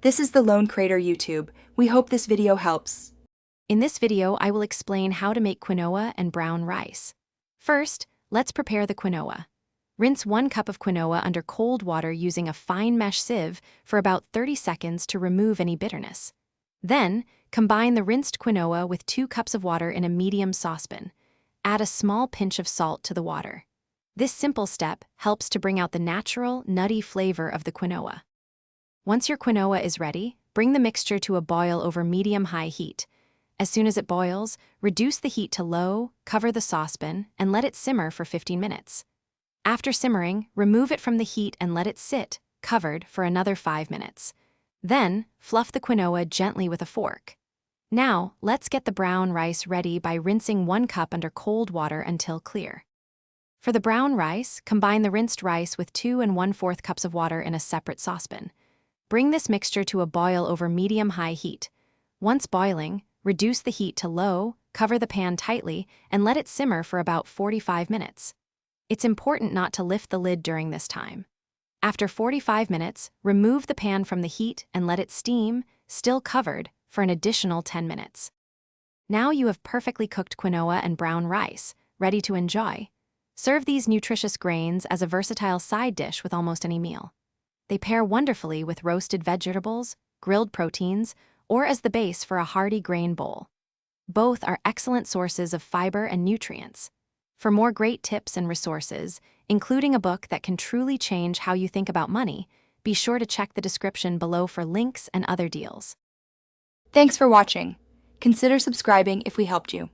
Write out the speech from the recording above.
This is the Lone Crater YouTube. We hope this video helps. In this video, I will explain how to make quinoa and brown rice. First, let's prepare the quinoa. Rinse 1 cup of quinoa under cold water using a fine mesh sieve for about 30 seconds to remove any bitterness. Then, combine the rinsed quinoa with 2 cups of water in a medium saucepan. Add a small pinch of salt to the water. This simple step helps to bring out the natural, nutty flavor of the quinoa. Once your quinoa is ready, bring the mixture to a boil over medium-high heat. As soon as it boils, reduce the heat to low, cover the saucepan, and let it simmer for 15 minutes. After simmering, remove it from the heat and let it sit, covered, for another 5 minutes. Then, fluff the quinoa gently with a fork. Now, let's get the brown rice ready by rinsing 1 cup under cold water until clear. For the brown rice, combine the rinsed rice with 2 1/4 cups of water in a separate saucepan. Bring this mixture to a boil over medium-high heat. Once boiling, reduce the heat to low, cover the pan tightly, and let it simmer for about 45 minutes. It's important not to lift the lid during this time. After 45 minutes, remove the pan from the heat and let it steam, still covered, for an additional 10 minutes. Now you have perfectly cooked quinoa and brown rice, ready to enjoy. Serve these nutritious grains as a versatile side dish with almost any meal. They pair wonderfully with roasted vegetables, grilled proteins, or as the base for a hearty grain bowl. Both are excellent sources of fiber and nutrients. For more great tips and resources, including a book that can truly change how you think about money, be sure to check the description below for links and other deals. Thanks for watching. Consider subscribing if we helped you.